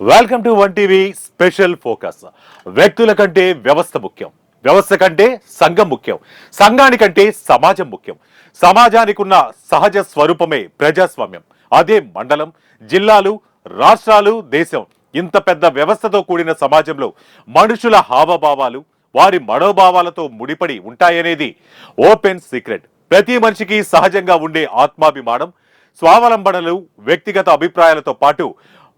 Welcome to one TV special focus. వ్యక్తుల కంటే వ్యవస్థ ముఖ్యం, వ్యవస్థ కంటే సంఘం ముఖ్యం, సంఘానికంటే సమాజం ముఖ్యం. సమాజానికి ఉన్న సహజ స్వరూపమే ప్రజాస్వామ్యం. అదే మండలం, జిల్లాలు, రాష్ట్రాలు, దేశం. ఇంత పెద్ద వ్యవస్థతో కూడిన సమాజంలో మనుషుల హావభావాలు వారి మనోభావాలతో ముడిపడి ఉంటాయనేది ఓపెన్ సీక్రెట్. ప్రతి మనిషికి సహజంగా ఉండే ఆత్మాభిమానం, స్వావలంబనలు, వ్యక్తిగత అభిప్రాయాలతో పాటు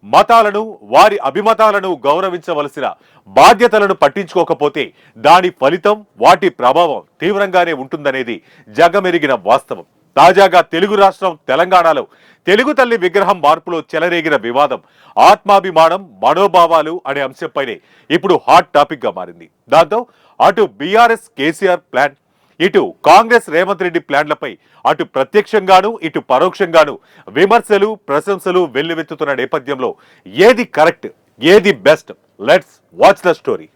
మతాలను, వారి అభిమతాలను గౌరవించవలసిన బాధ్యతలను పట్టించుకోకపోతే దాని ఫలితం, వాటి ప్రభావం తీవ్రంగానే ఉంటుందనేది జగమెరిగిన వాస్తవం. తాజాగా తెలుగు రాష్ట్రం తెలంగాణలో తెలుగు తల్లి విగ్రహం మార్పులో చెలరేగిన వివాదం ఆత్మాభిమానం, మనోభావాలు అనే అంశంపైనే ఇప్పుడు హాట్ టాపిక్ గా మారింది. దాంతో అటు బీఆర్ఎస్ కేసీఆర్ ప్లాన్, ఇటు కాంగ్రెస్ రేవంత్ రెడ్డి ప్లాన్లపై అటు ప్రత్యక్షంగాను ఇటు పరోక్షంగాను విమర్శలు, ప్రశంసలు వెల్లువెత్తుతున్న నేపథ్యంలో ఏది కరెక్ట్, ఏది best? Let's watch the story.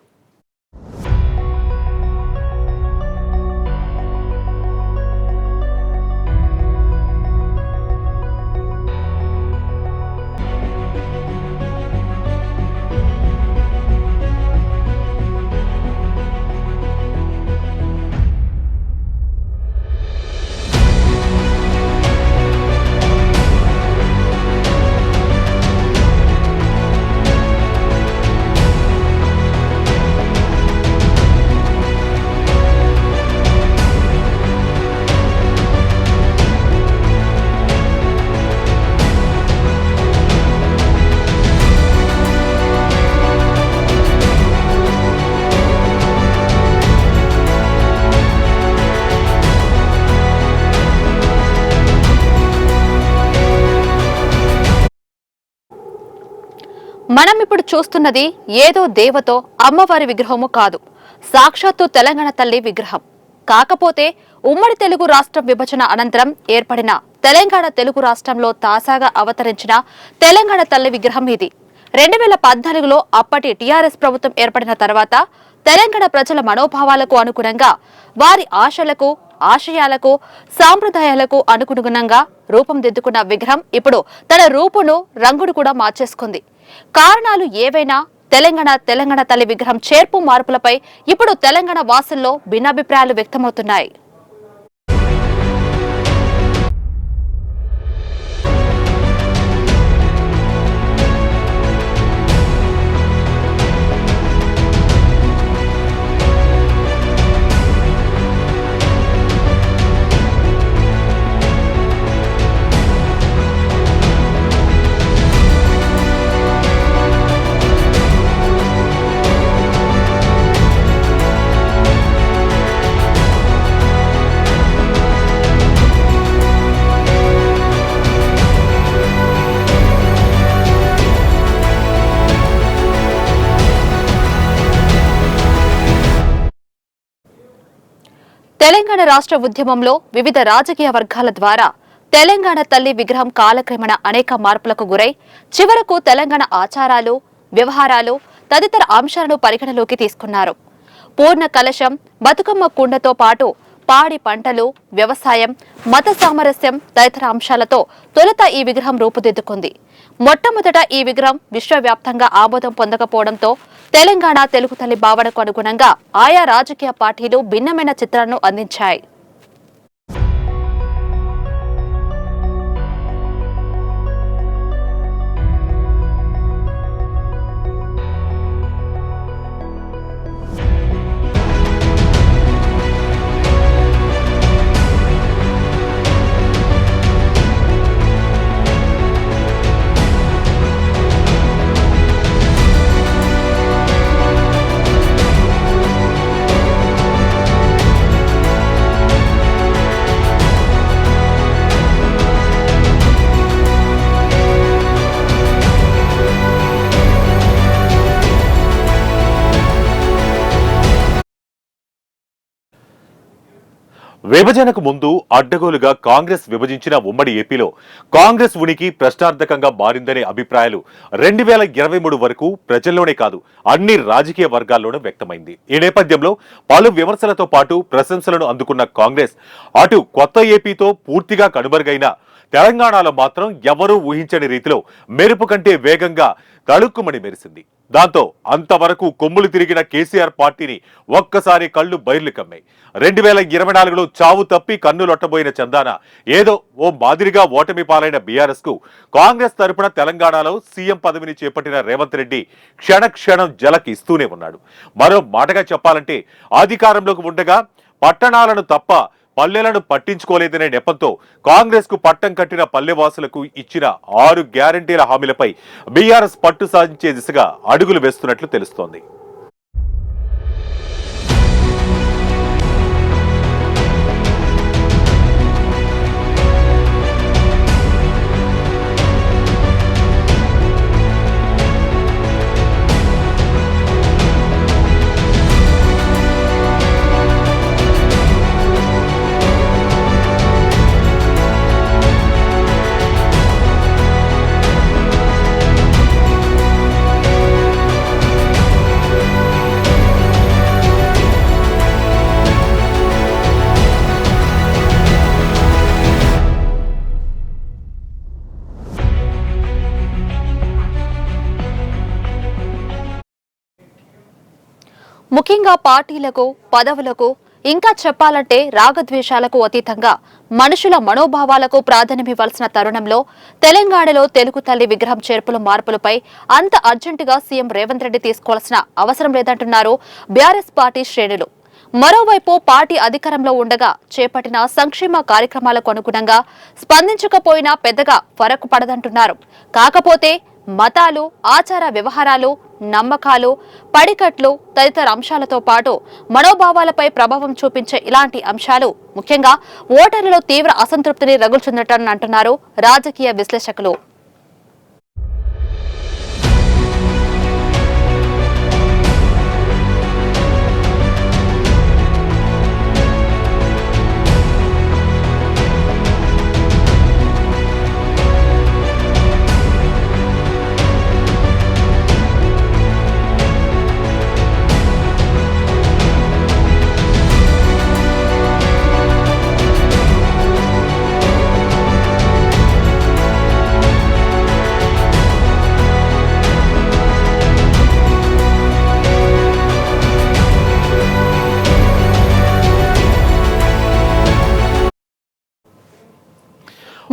మనం ఇప్పుడు చూస్తున్నది ఏదో దేవతో అమ్మవారి విగ్రహము కాదు, సాక్షాత్తు తెలంగాణ తల్లి విగ్రహం. కాకపోతే ఉమ్మడి తెలుగు రాష్ట్రం విభజన అనంతరం ఏర్పడిన తెలంగాణ తెలుగు రాష్ట్రంలో తాజాగా అవతరించిన తెలంగాణ తల్లి విగ్రహం ఇది. 2014లో అప్పటి టీఆర్ఎస్ ప్రభుత్వం ఏర్పడిన తర్వాత తెలంగాణ ప్రజల మనోభావాలకు అనుగుణంగా, వారి ఆశలకు, ఆశయాలకు, సాంప్రదాయాలకు అనుగుణంగా రూపం దిద్దుకున్న విగ్రహం ఇప్పుడు తన రూపును, రంగును కూడా మార్చేసుకుంది. కారణాలు ఏవైనా తెలంగాణ తల్లి విగ్రహం చేర్పు మార్పులపై ఇప్పుడు తెలంగాణ వాసుల్లో భిన్నాభిప్రాయాలు వ్యక్తమవుతున్నాయి. తెలంగాణ రాష్ట్ర ఉద్యమంలో వివిధ రాజకీయ వర్గాల ద్వారా తెలంగాణ తల్లి విగ్రహం కాలక్రమేణా అనేక మార్పులకు గురై చివరకు తెలంగాణ ఆచారాలు, వ్యవహారాలు తదితర అంశాలను పరిగణలోకి తీసుకున్నారు. పూర్ణ కలశం, బతుకమ్మ కుండతో పాటు పాడి పంటలు, వ్యవసాయం, మత సామరస్యం తదితర అంశాలతో తొలుత ఈ విగ్రహం రూపుదిద్దుకుంది. మొట్టమొదట ఈ విగ్రహం విశ్వవ్యాప్తంగా ఆమోదం పొందకపోవడంతో తెలంగాణ తెలుగు తల్లి భావనకు అనుగుణంగా ఆయా రాజకీయ పార్టీలు భిన్నమైన చిత్రాలను అందించాయి. విభజనకు ముందు అడ్డగోలుగా కాంగ్రెస్ విభజించిన ఉమ్మడి ఏపీలో కాంగ్రెస్ ఉనికి ప్రశ్నార్థకంగా మారిందనే అభిప్రాయాలు 2023 వరకు ప్రజల్లోనే కాదు అన్ని రాజకీయ వర్గాల్లోనూ వ్యక్తమైంది. ఈ నేపథ్యంలో పలు విమర్శలతో పాటు ప్రశంసలను అందుకున్న కాంగ్రెస్ అటు కొత్త ఏపీతో పూర్తిగా కనుమరుగైన తెలంగాణలో మాత్రం ఎవరూ ఊహించని రీతిలో మెరుపు కంటే వేగంగా తళుక్కుమని మెరిసింది. దాంతో అంతవరకు కొమ్ములు తిరిగిన కేసీఆర్ పార్టీని ఒక్కసారి కళ్ళు బైర్లు కమ్మాయి. 2024లో చావు తప్పి కన్నులొట్టబోయిన చందాన ఏదో ఓ మాదిరిగా ఓటమి పాలైన బీఆర్ఎస్ కు కాంగ్రెస్ తరపున తెలంగాణలో సీఎం పదవిని చేపట్టిన రేవంత్ రెడ్డి క్షణక్షణం జలకి ఇస్తూనే ఉన్నాడు. మరో మాటగా చెప్పాలంటే అధికారంలోకి ఉండగా పట్టణాలను తప్ప పల్లెలను పట్టించుకోలేదనే నెపంతో కాంగ్రెస్ కు పట్టం కట్టిన పల్లెవాసులకు ఇచ్చిన 6 గ్యారంటీల హామీలపై బీఆర్ఎస్ పట్టు సాధించే దిశగా అడుగులు వేస్తున్నట్లు తెలుస్తోంది. ముఖ్యంగా పార్టీలకు, పదవులకు, ఇంకా చెప్పాలంటే రాగద్వేషాలకు అతీతంగా మనుషుల మనోభావాలకు ప్రాధాన్యమివ్వాల్సిన తరుణంలో తెలంగాణలో తెలుగు తల్లి విగ్రహం చేర్పుల మార్పులపై అంత అర్జెంటుగా సీఎం రేవంత్ రెడ్డి తీసుకోవాల్సిన అవసరం లేదంటున్నారు బీఆర్ఎస్ పార్టీ శ్రేణులు. మరోవైపు పార్టీ అధికారంలో ఉండగా చేపట్టిన సంక్షేమ కార్యక్రమాలకు అనుగుణంగా స్పందించకపోయినా పెద్దగా ఫరక్ పడదంటున్నారు. కాకపోతే మతాలు, ఆచార వ్యవహారాలు, నమ్మకాలు, పడికట్లు తదితర అంశాలతో పాటు మనోభావాలపై ప్రభావం చూపించే ఇలాంటి అంశాలు ముఖ్యంగా ఓటర్లలో తీవ్ర అసంతృప్తిని రగుల్చుందటని అంటున్నారు రాజకీయ విశ్లేషకులు.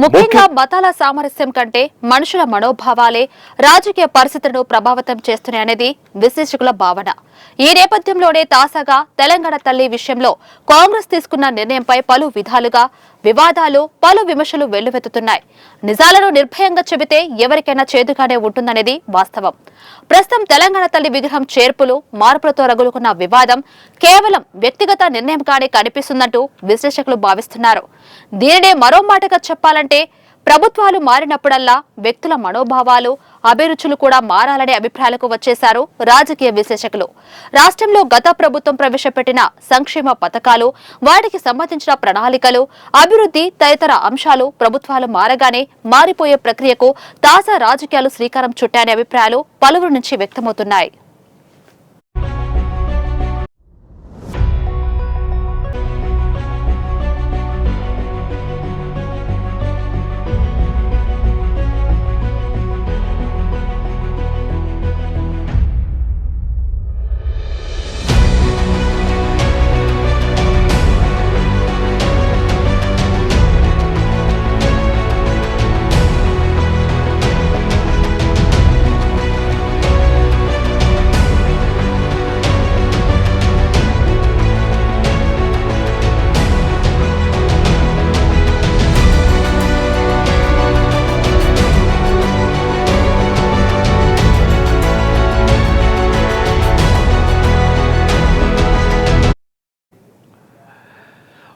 ముఖ్యంగా మతాల సామరస్యం కంటే మనుషుల మనోభావాలే రాజకీయ పరిస్థితులను ప్రభావితం చేస్తున్నాయనేది విశ్లేషకుల భావన. ఈ నేపథ్యంలోనే తాజాగా తెలంగాణ తల్లి విషయంలో కాంగ్రెస్ తీసుకున్న నిర్ణయంపై పలు విధాలుగా వివాదాలు, పలు విమర్శలు వెల్లువెత్తుతున్నాయి. నిజాలను నిర్భయంగా చెబితే ఎవరికైనా చేదుగానే ఉంటుందనేది వాస్తవం. ప్రస్తుతం తెలంగాణ తల్లి విగ్రహం చేర్పులు, మార్పులతో రగులుకున్న వివాదం కేవలం వ్యక్తిగత నిర్ణయంగానే కనిపిస్తుందంటూ విశ్లేషకులు భావిస్తున్నారు. దీనినే మరో మాటగా చెప్పాలంటే ప్రభుత్వాలు మారినప్పుడల్లా వ్యక్తుల మనోభావాలు, అభిరుచులు కూడా మారాలనే అభిప్రాయాలకు వచ్చేశారు రాజకీయ విశ్లేషకులు. రాష్ట్రంలో గత ప్రభుత్వం ప్రవేశపెట్టిన సంక్షేమ పథకాలు, వాటికి సంబంధించిన ప్రణాళికలు, అభివృద్ధి తదితర అంశాలు ప్రభుత్వాలు మారగానే మారిపోయే ప్రక్రియకు తాజా రాజకీయాలు శ్రీకారం చుట్టాయనే అభిప్రాయాలు పలువురు నుంచి వ్యక్తమవుతున్నాయి.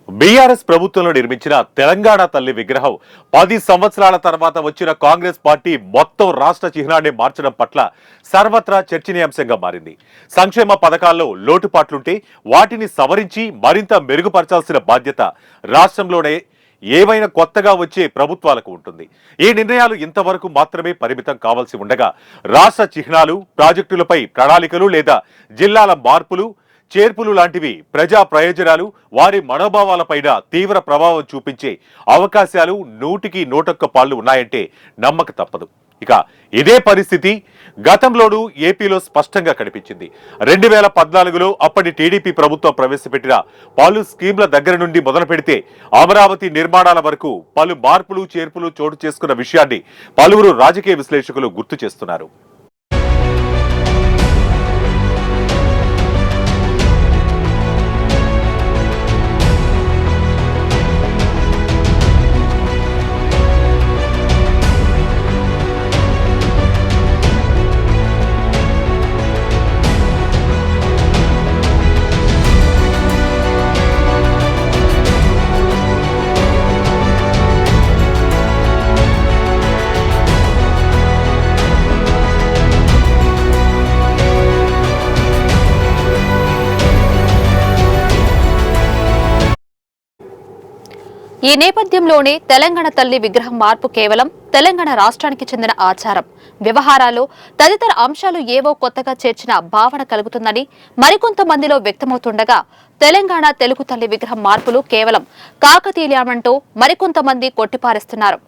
బీఆర్ఎస్ ప్రభుత్వంలో నిర్మించిన తెలంగాణ తల్లి విగ్రహం 10 సంవత్సరాల తర్వాత వచ్చిన కాంగ్రెస్ పార్టీ మొత్తం రాష్ట్ర చిహ్నాన్ని మార్చడం పట్ల సర్వత్రా చర్చనీయాంశంగా మారింది. సంక్షేమ పథకాల్లో లోటుపాట్లుంటే వాటిని సవరించి మరింత మెరుగుపరచాల్సిన బాధ్యత రాష్ట్రంలోనే ఏవైనా కొత్తగా వచ్చే ప్రభుత్వాలకు ఉంటుంది. ఈ నిర్ణయాలు ఇంతవరకు మాత్రమే పరిమితం కావాల్సి ఉండగా రాష్ట్ర చిహ్నాలు, ప్రాజెక్టులపై ప్రణాళికలు లేదా జిల్లాల మార్పులు చేర్పులు లాంటివి ప్రజా ప్రయోజనాలు వారి మనోభావాలపైన తీవ్ర ప్రభావం చూపించే అవకాశాలు 100% ఉన్నాయంటే నమ్మక తప్పదు. ఇక ఇదే పరిస్థితి గతంలోనూ ఏపీలో స్పష్టంగా కనిపించింది. 2014లో అప్పటి టీడీపీ ప్రభుత్వం ప్రవేశపెట్టిన పలు స్కీమ్ల దగ్గర నుండి మొదలు పెడితే అమరావతి నిర్మాణాల వరకు పలు మార్పులు చేర్పులు చోటు చేసుకున్న విషయాన్ని పలువురు రాజకీయ విశ్లేషకులు గుర్తు చేస్తున్నారు. ఈ నేపథ్యంలోనే తెలంగాణ తల్లి విగ్రహం మార్పు కేవలం తెలంగాణ రాష్ట్రానికి చెందిన ఆచారం, వ్యవహారాలు తదితర అంశాలు ఏవో కొత్తగా చేర్చిన భావన కలుగుతుందని మరికొంతమందిలో వ్యక్తమవుతుండగా, తెలంగాణ తెలుగు తల్లి విగ్రహం మార్పులు కేవలం కాకతీయమంటూ మరికొంతమంది కొట్టిపారేస్తున్నారు.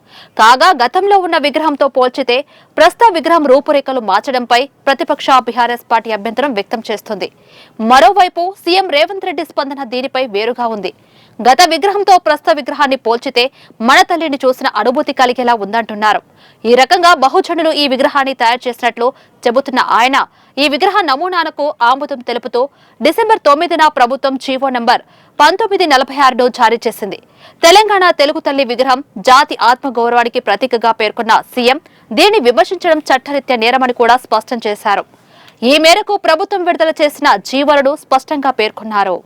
కాగా గతంలో ఉన్న విగ్రహంతో పోల్చితే ప్రస్తుత విగ్రహం రూపురేఖలు మార్చడంపై ప్రతిపక్ష బీఆర్ఎస్ పార్టీ అభ్యంతరం వ్యక్తం చేస్తుంది. మరోవైపు సీఎం రేవంత్ రెడ్డి స్పందన దీనిపై వేరుగా ఉంది. గత విగ్రహంతో ప్రస్తుత విగ్రహాన్ని పోల్చితే మన తల్లిని చూసిన అనుభూతి కలిగేలా ఉందంటున్నారు. ఈ రకంగా బహుజనులు ఈ విగ్రహాన్ని తయారు చేసినట్లు చెబుతున్న ఆయన ఈ విగ్రహ నమూనాలకు ఆమోదం తెలుపుతూ డిసెంబర్ 9న ప్రభుత్వం జీవో నంబర్ 1946ను జారీ చేసింది. తెలంగాణ తెలుగు తల్లి విగ్రహం జాతి ఆత్మగౌరవానికి ప్రతీకగా పేర్కొన్న సీఎం దీన్ని విమర్శించడం చట్టరీత్యా నేరమని కూడా స్పష్టం చేశారు. ఈ మేరకు ప్రభుత్వం విడుదల చేసిన జీవోలను స్పష్టంగా పేర్కొన్నారు.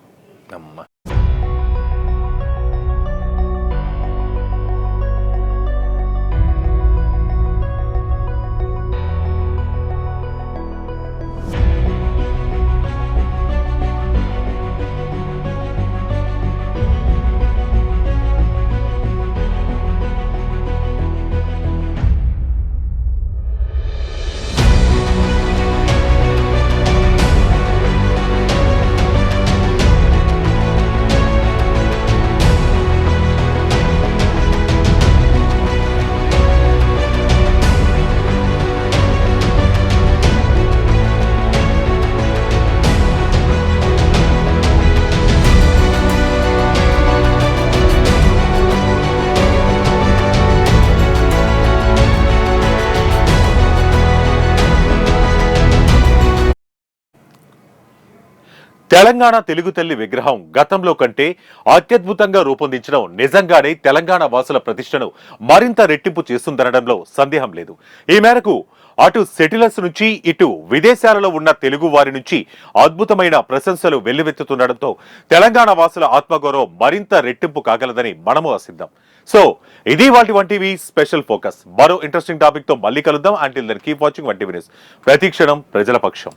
తెలంగాణ తెలుగు తల్లి విగ్రహం గతంలో కంటే అత్యద్భుతంగా రూపొందించడం నిజంగానే తెలంగాణ వాసుల ప్రతిష్టను మరింత రెట్టింపు చేస్తుందనడంలో సందేహం లేదు. ఈ మేరకు అటు సెటిలర్స్ నుంచి ఇటు విదేశాలలో ఉన్న తెలుగు వారి నుంచి అద్భుతమైన ప్రశంసలు వెల్లువెత్తుతుండటంతో తెలంగాణ వాసుల ఆత్మగౌరవం మరింత రెట్టింపు కాగలదని మనము ఆశిద్దాం. సో ఇది వాటి స్పెషల్ ఫోకస్. మరో ఇంట్రెస్టింగ్ టాపిక్ తో మళ్ళీ కలుద్దాం. Until then keep watching 1TV news. ప్రతి క్షణం ప్రజల పక్షం.